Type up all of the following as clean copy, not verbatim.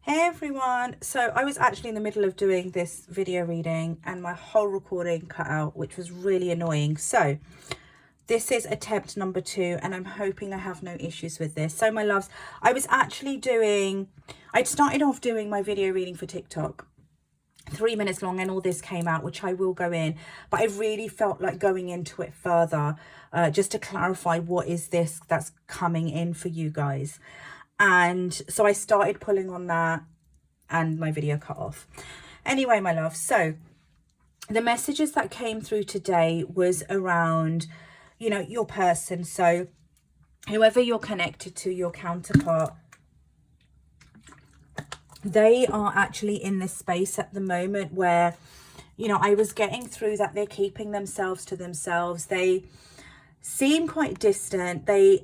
Hey everyone, so I was actually in the middle of doing this video reading and my whole recording cut out, which was really annoying. So this is attempt number 2 and I'm hoping I have no issues with this. So my loves, I'd started off doing my video reading for TikTok, 3 minutes long, and all this came out, which I will go in, but I really felt like going into it further, just to clarify what is this that's coming in for you guys. And so I started pulling on that and my video cut off. Anyway, my love, so the messages that came through today was around, your person. So whoever you're connected to, your counterpart, they are actually in this space at the moment where, I was getting through that they're keeping themselves to themselves. They seem quite distant. They,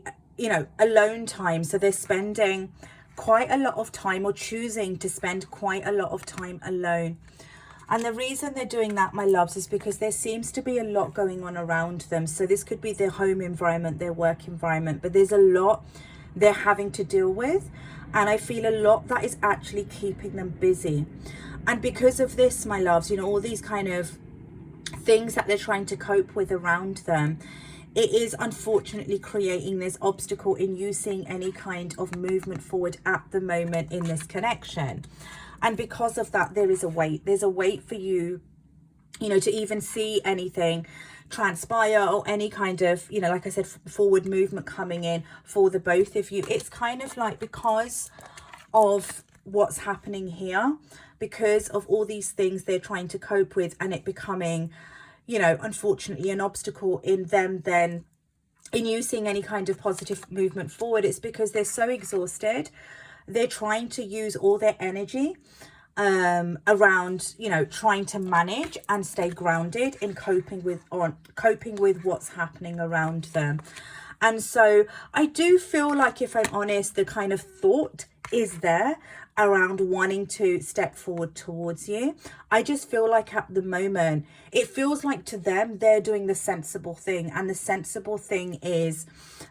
alone time. So they're spending quite a lot of time, or choosing to spend quite a lot of time alone. And the reason they're doing that, my loves, is because there seems to be a lot going on around them. So this could be their home environment, their work environment, but there's a lot they're having to deal with. And I feel a lot that is actually keeping them busy. And because of this, my loves, all these kind of things that they're trying to cope with around them, it is unfortunately creating this obstacle in you seeing any kind of movement forward at the moment in this connection. And because of that, there is a wait. There's a wait for you, to even see anything transpire, or any kind of, like I said, forward movement coming in for the both of you. It's kind of like, because of what's happening here, because of all these things they're trying to cope with, and it becoming, unfortunately an obstacle in them then in you seeing any kind of positive movement forward. It's because they're so exhausted. They're trying to use all their energy around, trying to manage and stay grounded in coping with what's happening around them. And so I do feel like, if I'm honest, the kind of thought is there around wanting to step forward towards you. I just feel like at the moment, it feels like to them, they're doing the sensible thing. And the sensible thing is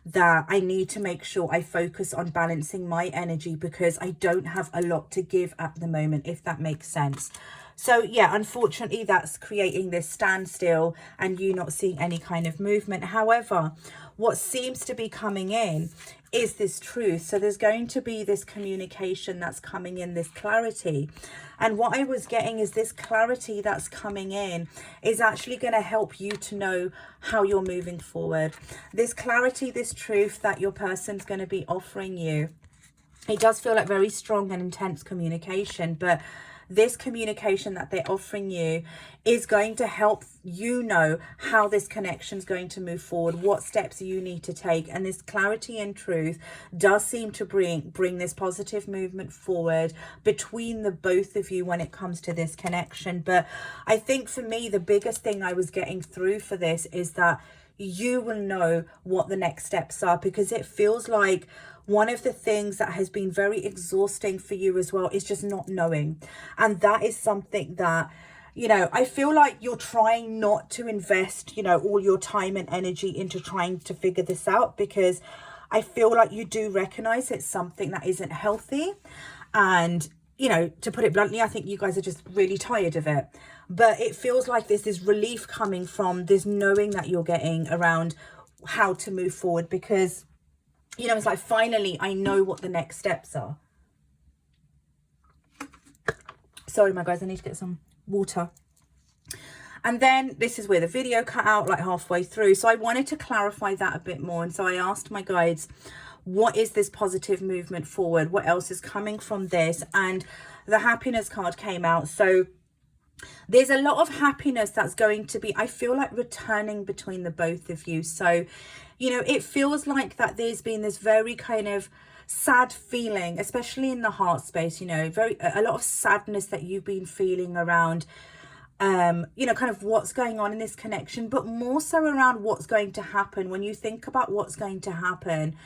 that I need to make sure I focus on balancing my energy, because I don't have a lot to give at the moment, if that makes sense. So yeah, unfortunately, that's creating this standstill and you not seeing any kind of movement. However, what seems to be coming in is this truth. So there's going to be this communication that's coming in, this clarity. And what I was getting is this clarity that's coming in is actually going to help you to know how you're moving forward. This clarity, this truth that your person's going to be offering you, it does feel like very strong and intense communication, but this communication that they're offering you is going to help you know how this connection is going to move forward, what steps you need to take. And this clarity and truth does seem to bring this positive movement forward between the both of you when it comes to this connection. But I think for me, the biggest thing I was getting through for this is that you will know what the next steps are, because it feels like one of the things that has been very exhausting for you as well is just not knowing. And that is something that, I feel like you're trying not to invest, all your time and energy into trying to figure this out, because I feel like you do recognize it's something that isn't healthy. And, to put it bluntly, I think you guys are just really tired of it. But it feels like there's this relief coming from this knowing that you're getting around how to move forward, because it's like, finally, I know what the next steps are. Sorry, my guys, I need to get some water. And then this is where the video cut out, like halfway through. So I wanted to clarify that a bit more. And so I asked my guides, what is this positive movement forward? What else is coming from this? And the happiness card came out. So there's a lot of happiness that's going to be, I feel like, returning between the both of you. So, it feels like that there's been this very kind of sad feeling, especially in the heart space, a lot of sadness that you've been feeling around, kind of what's going on in this connection, but more so around what's going to happen. When you think about what's going to happen,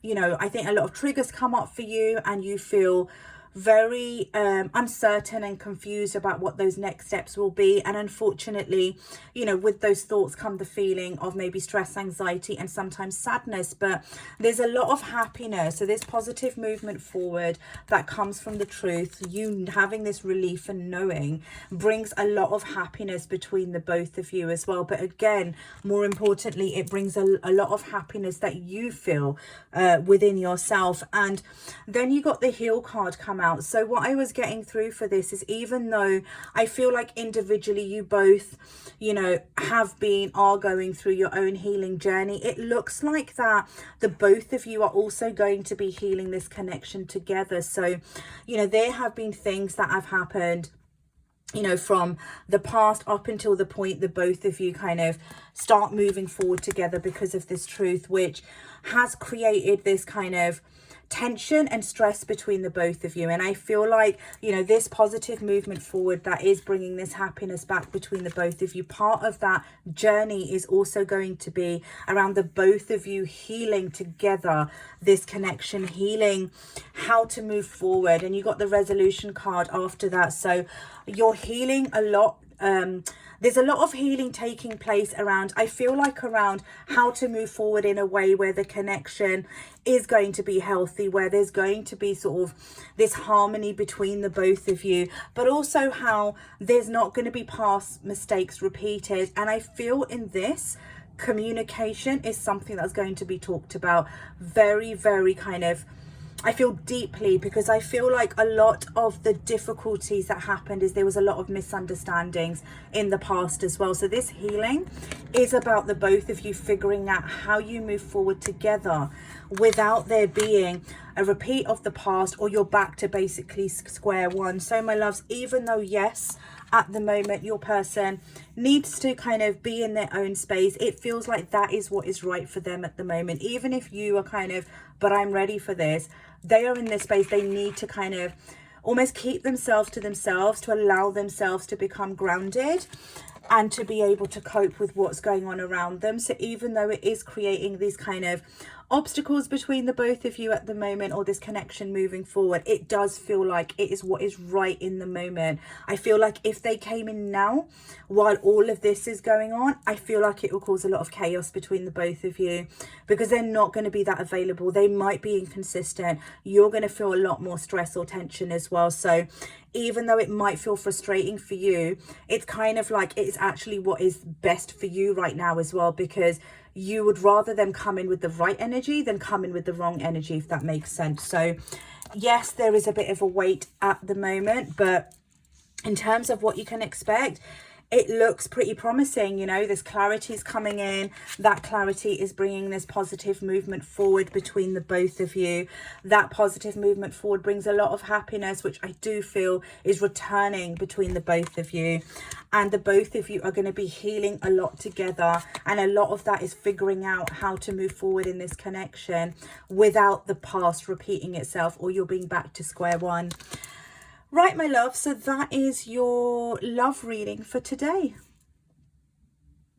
I think a lot of triggers come up for you and you feel very uncertain and confused about what those next steps will be. And unfortunately, you know, with those thoughts come the feeling of maybe stress, anxiety, and sometimes sadness. But there's a lot of happiness. So this positive movement forward that comes from the truth, you having this relief and knowing, brings a lot of happiness between the both of you as well. But again, more importantly, it brings a lot of happiness that you feel within yourself. And then you got the Heal card come out. So what I was getting through for this is, even though I feel like individually you both, you know, are going through your own healing journey, it looks like that the both of you are also going to be healing this connection together. So, you know, there have been things that have happened, you know, from the past up until the point the both of you kind of start moving forward together because of this truth, which has created this kind of tension and stress between the both of you. And I feel like, you know, this positive movement forward that is bringing this happiness back between the both of you, part of that journey is also going to be around the both of you healing together this connection, healing how to move forward. And you got the resolution card after that. So you're healing a lot. There's a lot of healing taking place around, I feel like, around how to move forward in a way where the connection is going to be healthy, where there's going to be sort of this harmony between the both of you, but also how there's not going to be past mistakes repeated. And I feel in this, communication is something that's going to be talked about very, very kind of, I feel deeply, because I feel like a lot of the difficulties that happened is there was a lot of misunderstandings in the past as well. So this healing is about the both of you figuring out how you move forward together without there being a repeat of the past, or you're back to basically square one. So my loves, even though, yes, at the moment your person needs to kind of be in their own space, it feels like that is what is right for them at the moment. Even if you are kind of, but I'm ready for this, they are in this space. They need to kind of almost keep themselves to themselves, to allow themselves to become grounded and to be able to cope with what's going on around them. So even though it is creating these kind of obstacles between the both of you at the moment, or this connection moving forward, it does feel like it is what is right in the moment. I feel like if they came in now while all of this is going on, I feel like it will cause a lot of chaos between the both of you, because they're not going to be that available. They might be inconsistent. You're going to feel a lot more stress or tension as well. So even though it might feel frustrating for you, it's kind of like it's actually what is best for you right now as well, because you would rather them come in with the right energy than come in with the wrong energy, if that makes sense. So yes, there is a bit of a wait at the moment, but in terms of what you can expect, it looks pretty promising. You know, this clarity is coming in. That clarity is bringing this positive movement forward between the both of you. That positive movement forward brings a lot of happiness, which I do feel is returning between the both of you. And the both of you are going to be healing a lot together. And a lot of that is figuring out how to move forward in this connection without the past repeating itself, or you're being back to square one. Right, my love, so that is your love reading for today.